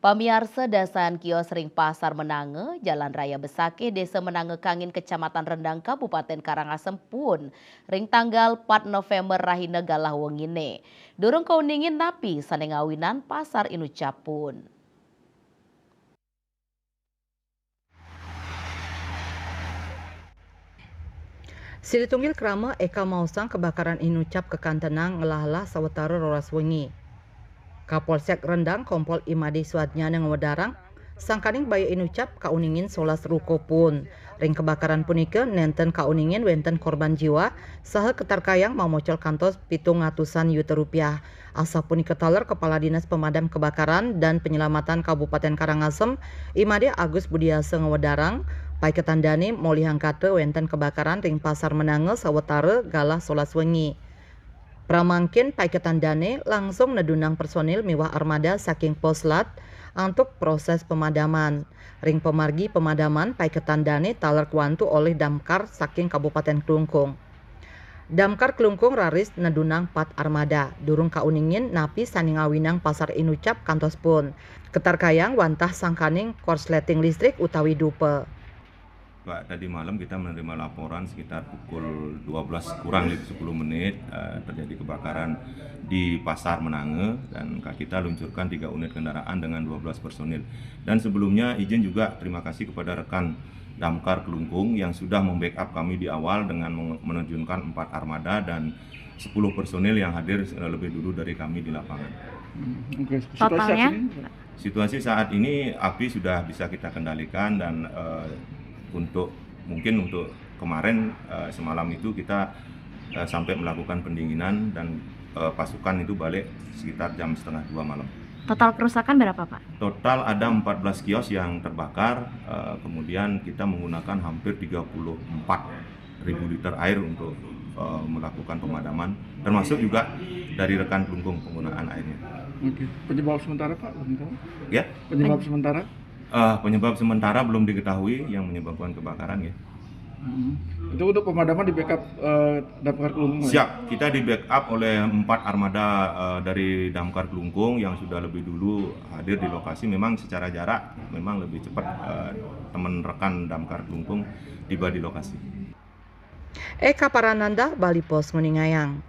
Pamiarsa dasan kios ring Pasar Menange, Jalan Raya Besake, Desa Menange Kangin, Kecamatan Rendang, Kabupaten Karangasem pun ring tanggal 4 November rahina galah wengine. Durung kauningin napi sanengawinan pasar inucapun. Silitunggil krama eka mausang kebakaran inucap kekantenang ngelahlah sawetara roras wengi. Kapolsek Rendang Kompol Imadi Suadnyana ngewedarang sangkaning baya inucap kauningin solas ruko pun. Ring kebakaran punika nenten kauningin wenten korban jiwa saha ketarkayang mamocol kantos 700 juta rupiah. Asa punika taler Kepala Dinas Pemadam Kebakaran dan Penyelamatan Kabupaten Karangasem Imadi Agus Budiasa ngewedarang pai ketandani molihang kate wenten kebakaran ring Pasar Menange sawetara galah solas wengi. Pramangkin pai ketandane langsung nedunang personil miwah armada saking poslat untuk proses pemadaman. Ring pemargi pemadaman pai ketandane taler kuantu oleh damkar saking Kabupaten Klungkung. Damkar Klungkung raris nedunang 4 armada. Durung kauningin napi saningawinang pasar inucap kantos pun. Ketarkayang wantah sangkaning korsleting listrik utawi dupe. Pak, tadi malam kita menerima laporan sekitar pukul 12 kurang lebih 10 menit terjadi kebakaran di Pasar Menange dan kita luncurkan 3 unit kendaraan dengan 12 personil. Dan sebelumnya izin juga terima kasih kepada rekan Damkar Klungkung yang sudah membackup kami di awal dengan menerjunkan 4 armada dan 10 personil yang hadir lebih dulu dari kami di lapangan. Oke, Totalnya? Situasi saat ini api sudah bisa kita kendalikan dan untuk kemarin semalam itu kita sampai melakukan pendinginan dan pasukan itu balik sekitar jam 1:30 malam. Total kerusakan berapa, Pak? Total ada 14 kios yang terbakar, kemudian kita menggunakan hampir 34.000 liter air untuk melakukan pemadaman, termasuk juga dari rekan Klungkung penggunaan airnya. Oke. Penyebab sementara Pak? Ya? Penyebab sementara? Penyebab sementara belum diketahui yang menyebabkan kebakaran ya. Itu untuk pemadaman di backup Damkar Klungkung. Siap, kita di backup oleh 4 armada dari Damkar Klungkung yang sudah lebih dulu hadir di lokasi. Memang secara jarak memang lebih cepat teman rekan Damkar Klungkung tiba di lokasi. Eka Parananda, Bali Pos Nguningayang.